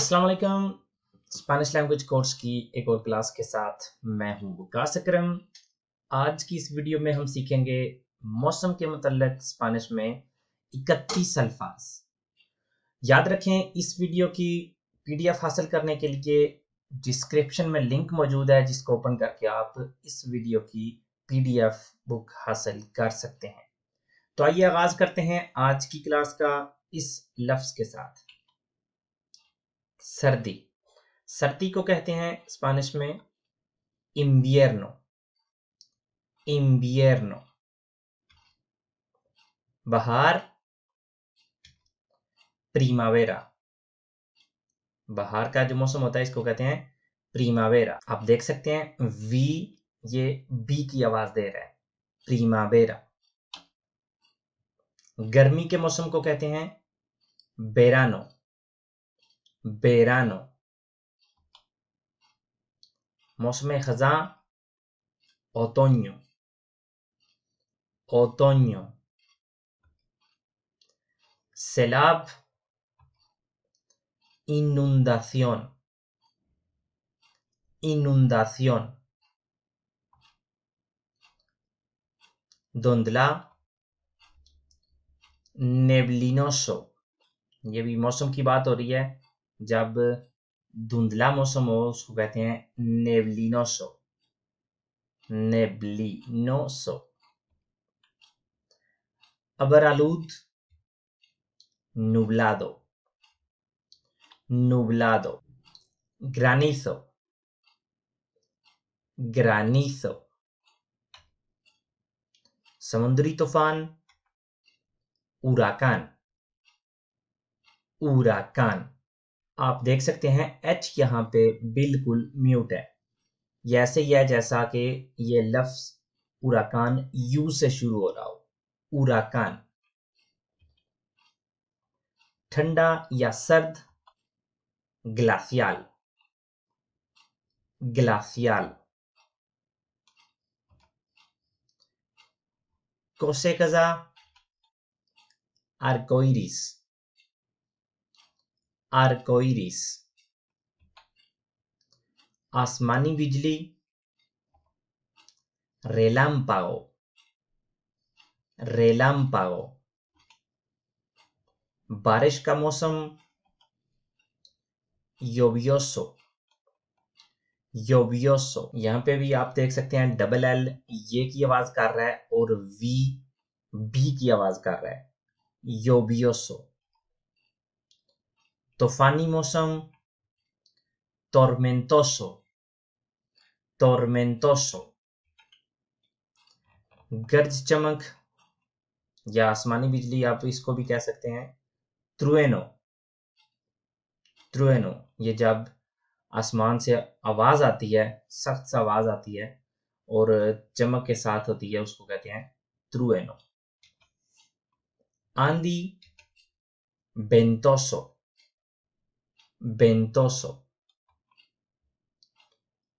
अस्सलाम वालेकुम। Spanish language course की एक और क्लास के साथ मैं हूं वकास अकरम। आज की इस वीडियो में हम सीखेंगे मौसम के मुतल्लिक स्पेनिश में 31 अल्फाज। याद रखें, इस वीडियो की पीडीएफ हासिल करने के लिए डिस्क्रिप्शन में लिंक मौजूद है, जिसको ओपन करके आप इस वीडियो की पीडीएफ बुक हासिल कर सकते हैं। तो आइए आगाज करते हैं आज की क्लास का इस लफ्ज के साथ। सर्दी। सर्दी को कहते हैं स्पेनिश में इन्वियर्नो। इन्वियर्नो। बहार, प्रीमावेरा। बहार का जो मौसम होता है इसको कहते हैं प्रीमावेरा। आप देख सकते हैं वी ये बी की आवाज दे रहा है, प्रीमावेरा। गर्मी के मौसम को कहते हैं बेरानो। बेरानो। मौसम खजा ओतोño। ओतोño। सैलाब inundación। inundación। धुंधला नेबलिनोसो। ये भी मौसम की बात हो रही है। जब धुंधला मौसम हो उसको कहते हैं नेबलिनोसो। नेबलिनोसो। अबरालूद नुब्लादो। नुब्लादो। ग्रानिzo। ग्रानिzo। समुद्री तूफान उराकान। उराकान। आप देख सकते हैं एच यहां पे बिल्कुल म्यूट है। ये ऐसे ही है जैसा कि ये लफ्ज उराकान यू से शुरू हो रहा हो। उराकान। ठंडा या सर्द ग्लासियाल। ग्लासियाल। कोसेकजा आर्कोइरिस। आर्कोइरिस। आसमानी बिजली रेलाम्पागो। रेलाम्पागो। बारिश का मौसम योबियोसो। योबियोसो। यहां पे भी आप देख सकते हैं डबल एल ये की आवाज कर रहा है और वी बी की आवाज कर रहा है। योबियोसो। तूफानी मौसम टोरमेंटोसो। टोरमेंटोसो। गरज चमक या आसमानी बिजली आप इसको भी कह सकते हैं ट्रुएनो। ट्रुएनो। ये जब आसमान से आवाज आती है, सख्त सा आवाज आती है और चमक के साथ होती है, उसको कहते हैं ट्रुएनो। आंधी बेंटोसो। बेंटोसो।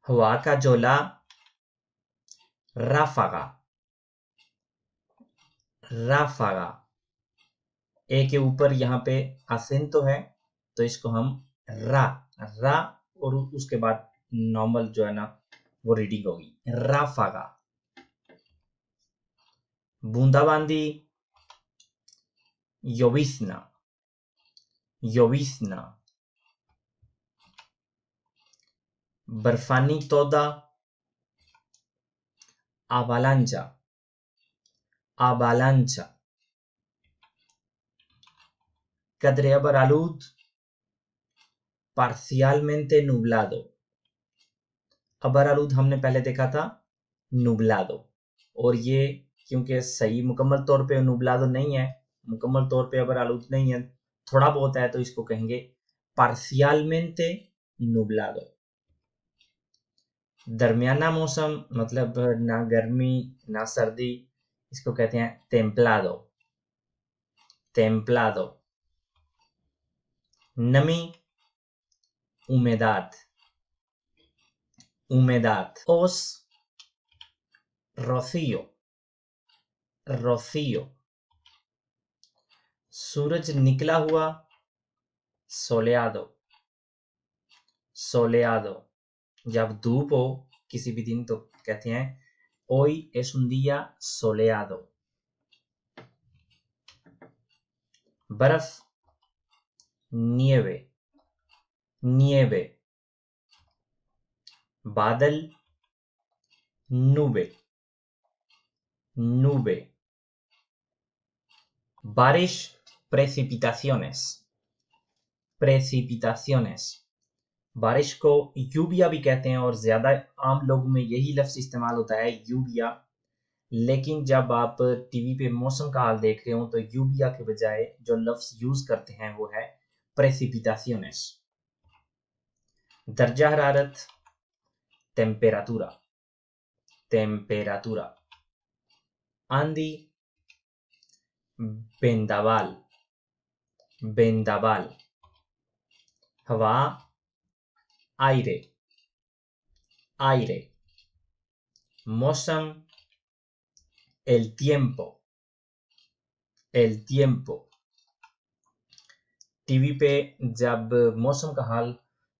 हवा का झोला राफागा। राफागा। ए के ऊपर यहाँ पे असेंतो है तो इसको हम रा रा और उसके बाद नॉर्मल जो है ना वो रीडिंग होगी राफागा। बूंदाबांदी योविस्ना। योविस्ना। बर्फानी तोदा आवालांचा। आवालांचा। कदरे अबरालूद पार्शियलमेंटे नुब्लादो। अबरालूद हमने पहले देखा था नुब्लादो, और ये क्योंकि सही मुकम्मल तौर पे नुब्लादो नहीं है, मुकम्मल तौर पे अबरालूद नहीं है, थोड़ा बहुत है, तो इसको कहेंगे पार्शियलमेंटे नुब्लादो। दरमियाना मौसम मतलब ना गर्मी ना सर्दी, इसको कहते हैं टेम्पलादो। टेम्पलादो। नमी उमेदाद। उमेदाद। ओस रोसियो। रोसियो। सूरज निकला हुआ सोलेआदो। soleado, जब धूप हो किसी भी दिन तो कहते हैं hoy es un día soleado। बर्फ, nieve, nieve। बादल, nube, nube। बारिश, precipitaciones, precipitaciones। बारिश को यूबिया भी कहते हैं और ज्यादा आम लोगों में यही लफ्ज इस्तेमाल होता है, यूबिया। लेकिन जब आप टीवी पे मौसम का हाल देख रहे हो तो यूबिया के बजाय जो लफ्ज यूज करते हैं वो है precipitaciones। दर्जा हरारत, temperatura, temperatura। आंधी, vendaval, vendaval। हवा, aire, aire। मौसम, el tiempo, el tiempo। TV पे जब मौसम का हाल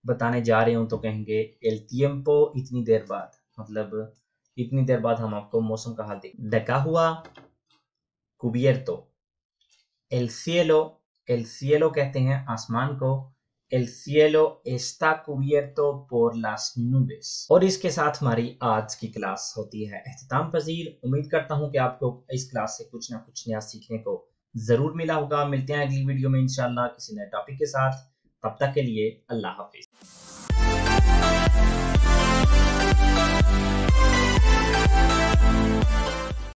बताने जा रहे हो तो कहेंगे el tiempo इतनी देर बाद, मतलब इतनी देर बाद हम आपको मौसम का हाल देंगे। ढका हुआ, cubierto। el cielo कहते हैं आसमान को, el cielo está cubierto por las nubes। और इसके साथ हमारी आज की क्लास होती है इख्तिताम पजीर। उम्मीद करता हूं कि आपको इस क्लास से कुछ ना कुछ नया सीखने को जरूर मिला होगा। मिलते हैं अगली वीडियो में इंशाल्लाह किसी नए टॉपिक के साथ। तब तक के लिए अल्लाह हाफिज।